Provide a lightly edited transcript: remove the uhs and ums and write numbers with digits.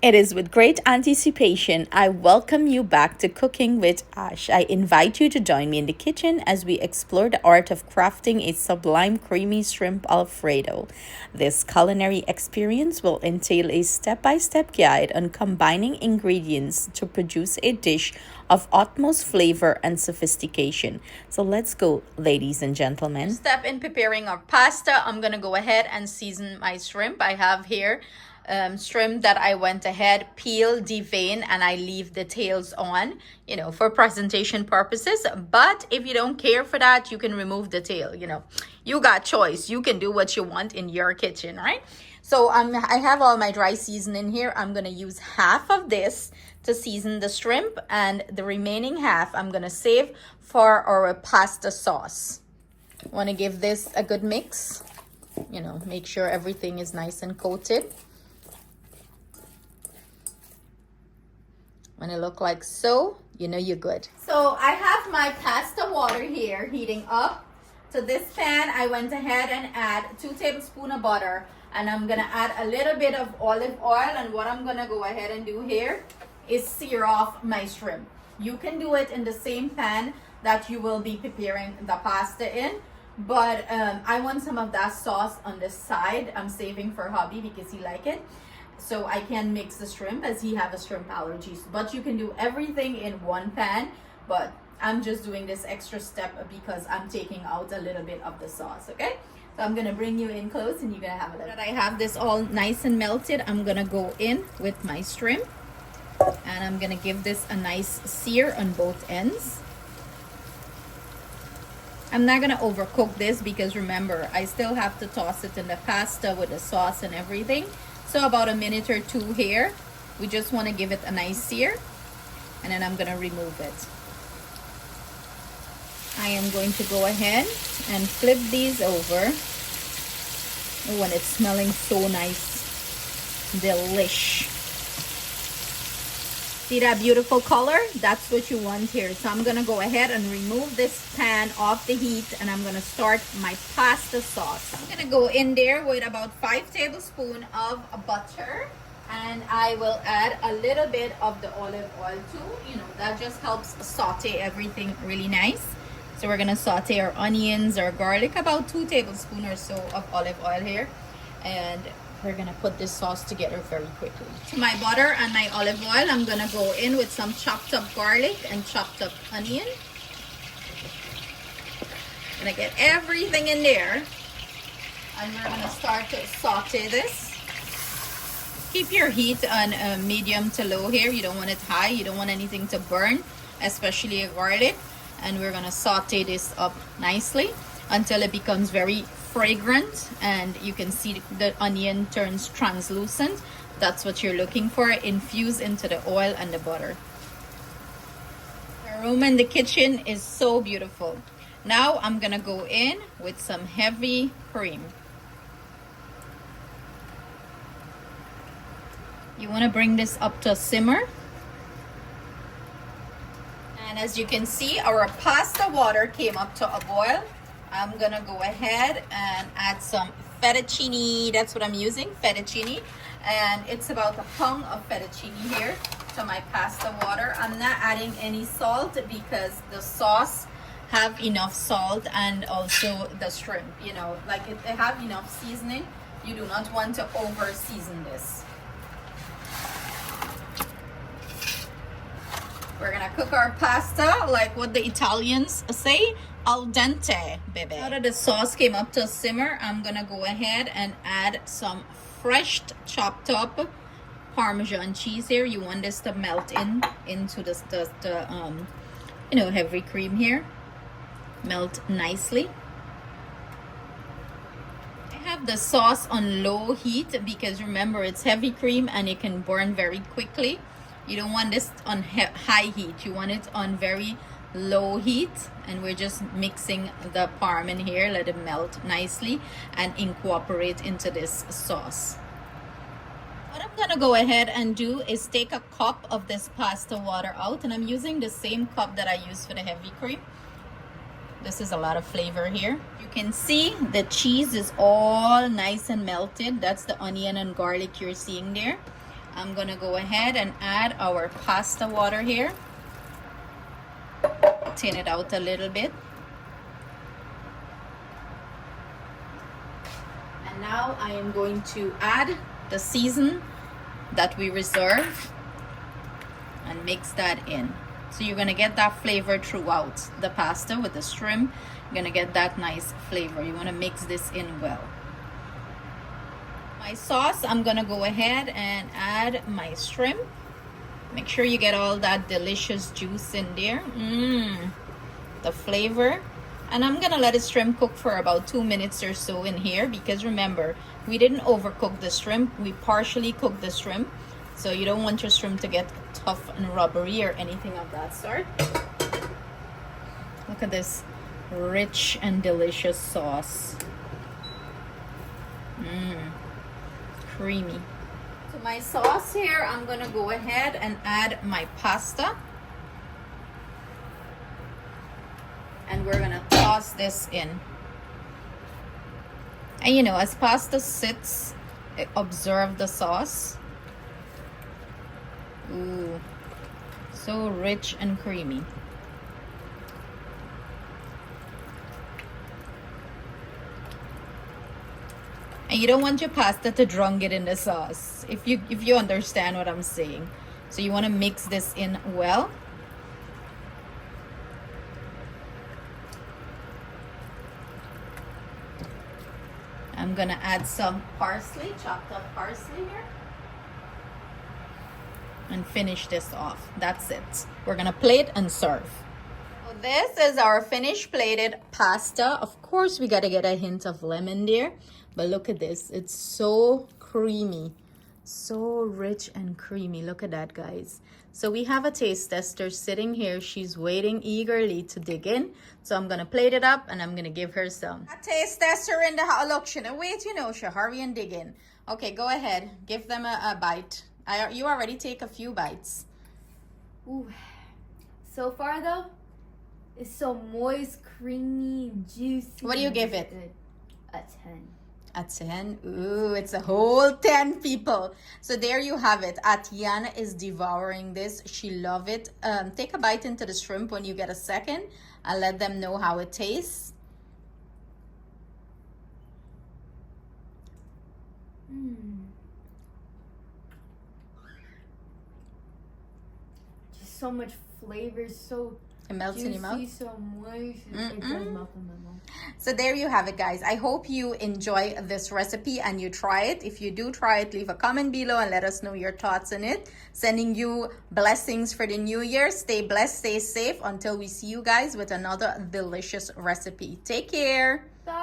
It is with great anticipation I welcome you back to Cooking with Ash. I invite you to join me in the kitchen as we explore the art of crafting a sublime creamy shrimp Alfredo. This culinary experience will entail a step by step guide on combining ingredients to produce a dish of utmost flavor and sophistication. So let's go, ladies and gentlemen. Step in preparing our pasta. I'm gonna go ahead and season my shrimp. I have here shrimp that I went ahead, peel, devein, and I leave the tails on, for presentation purposes. But if you don't care for that, you can remove the tail. You got choice. You can do what you want in your kitchen, right? So I have all my dry seasoning here. I'm gonna use half of this to season the shrimp, and the remaining half I'm gonna save for our pasta sauce. Want to give this a good mix. Make sure everything is nice and coated. When it look like so, you're good. So I have my pasta water here heating up. To this pan, I went ahead and add 2 tablespoons of butter, and I'm gonna add a little bit of olive oil. And what I'm gonna go ahead and do here is sear off my shrimp. You can do it in the same pan that you will be preparing the pasta in, but I want some of that sauce on the side. I'm saving for hubby because he like it. So I can mix the shrimp as he have a shrimp allergies. But you can do everything in one pan, but I'm just doing this extra step because I'm taking out a little bit of the sauce, okay? So I'm gonna bring you in close and you're gonna have a look. I have this all nice and melted. I'm gonna go in with my shrimp and I'm gonna give this a nice sear on both ends. I'm not gonna overcook this because remember, I still have to toss it in the pasta with the sauce and everything. So about a minute or 2 here. We just want to give it a nice sear, and then I'm gonna remove it. I am going to go ahead and flip these over. Oh, and it's smelling so nice. Delish. See that beautiful color? That's what you want here. So I'm gonna go ahead and remove this pan off the heat, and I'm gonna start my pasta sauce. I'm gonna go in there with about 5 tablespoons of butter, and I will add a little bit of the olive oil too. That just helps saute everything really nice. So we're gonna saute our onions, our garlic, about 2 tablespoons or so of olive oil here, and we're gonna put this sauce together very quickly. To my butter and my olive oil, I'm gonna go in with some chopped up garlic and chopped up onion. Gonna get everything in there, and we're gonna start to saute this. Keep your heat on medium to low here. You don't want it high. You don't want anything to burn, especially a garlic. And we're gonna saute this up nicely until it becomes very fragrant and you can see the onion turns translucent. That's what you're looking for. Infuse into the oil and the butter. The aroma in the kitchen is so beautiful. Now I'm gonna go in with some heavy cream. You want to bring this up to a simmer. And as you can see, our pasta water came up to a boil. I'm gonna go ahead and add some fettuccine. That's what I'm using, fettuccine. And it's about a pound of fettuccine here to my pasta water. I'm not adding any salt because the sauce have enough salt, and also the shrimp, like they have enough seasoning. You do not want to over season this. We're gonna cook our pasta like what the Italians say, al dente, baby. Now that the sauce came up to a simmer, I'm gonna go ahead and add some fresh chopped up Parmesan cheese here. You want this to melt into the heavy cream here. Melt nicely. I have the sauce on low heat because remember it's heavy cream and it can burn very quickly. You don't want this on high heat. You want it on very low heat, and we're just mixing the parm in here. Let it melt nicely and incorporate into this sauce. What I'm gonna go ahead and do is take a cup of this pasta water out, and I'm using the same cup that I used for the heavy cream. This is a lot of flavor here. You can see the cheese is all nice and melted. That's the onion and garlic you're seeing there. I'm gonna go ahead and add our pasta water here. Thin it out a little bit. And now I am going to add the season that we reserve and mix that in. So you're gonna get that flavor throughout the pasta with the shrimp. You're gonna get that nice flavor. You wanna mix this in well. My sauce, I'm gonna go ahead and add my shrimp. Make sure you get all that delicious juice in there. The flavor. And I'm gonna let the shrimp cook for about 2 minutes or so in here, because remember, we didn't overcook the shrimp. We partially cooked the shrimp. So you don't want your shrimp to get tough and rubbery or anything of that sort. Look at this rich and delicious sauce. Creamy. To my sauce here, I'm gonna go ahead and add my pasta. And we're gonna toss this in. And you know, as pasta sits, observe the sauce. Ooh, so rich and creamy. And you don't want your pasta to drunk it in the sauce, if you understand what I'm saying. So you want to mix this in well. I'm gonna add some parsley, chopped up parsley here. And finish this off. That's it. We're gonna plate and serve. So this is our finished plated pasta. Of course, we gotta get a hint of lemon there. But look at this. It's so creamy. So rich and creamy. Look at that, guys. So we have a taste tester sitting here. She's waiting eagerly to dig in. So I'm gonna plate it up and I'm gonna give her some. A taste tester in the house. Look, she wait, you know, she hurry and dig in. Okay, go ahead. Give them a bite. You already take a few bites. Ooh. So far though, it's so moist, creamy, juicy. What do you give it? Good. A 10. A 10? Ooh, it's a whole 10, people. So there you have it. Atiana is devouring this. She loves it. Take a bite into the shrimp when you get a second and let them know how it tastes. Just so much flavor, so it melts juicy, in your mouth. so moist. It does melt in my mouth. So there you have it, guys. I hope you enjoy this recipe and you try it. If you do try it, leave a comment below and let us know your thoughts on it. Sending you blessings for the new year. Stay blessed, stay safe until we see you guys with another delicious recipe. Take care. Bye.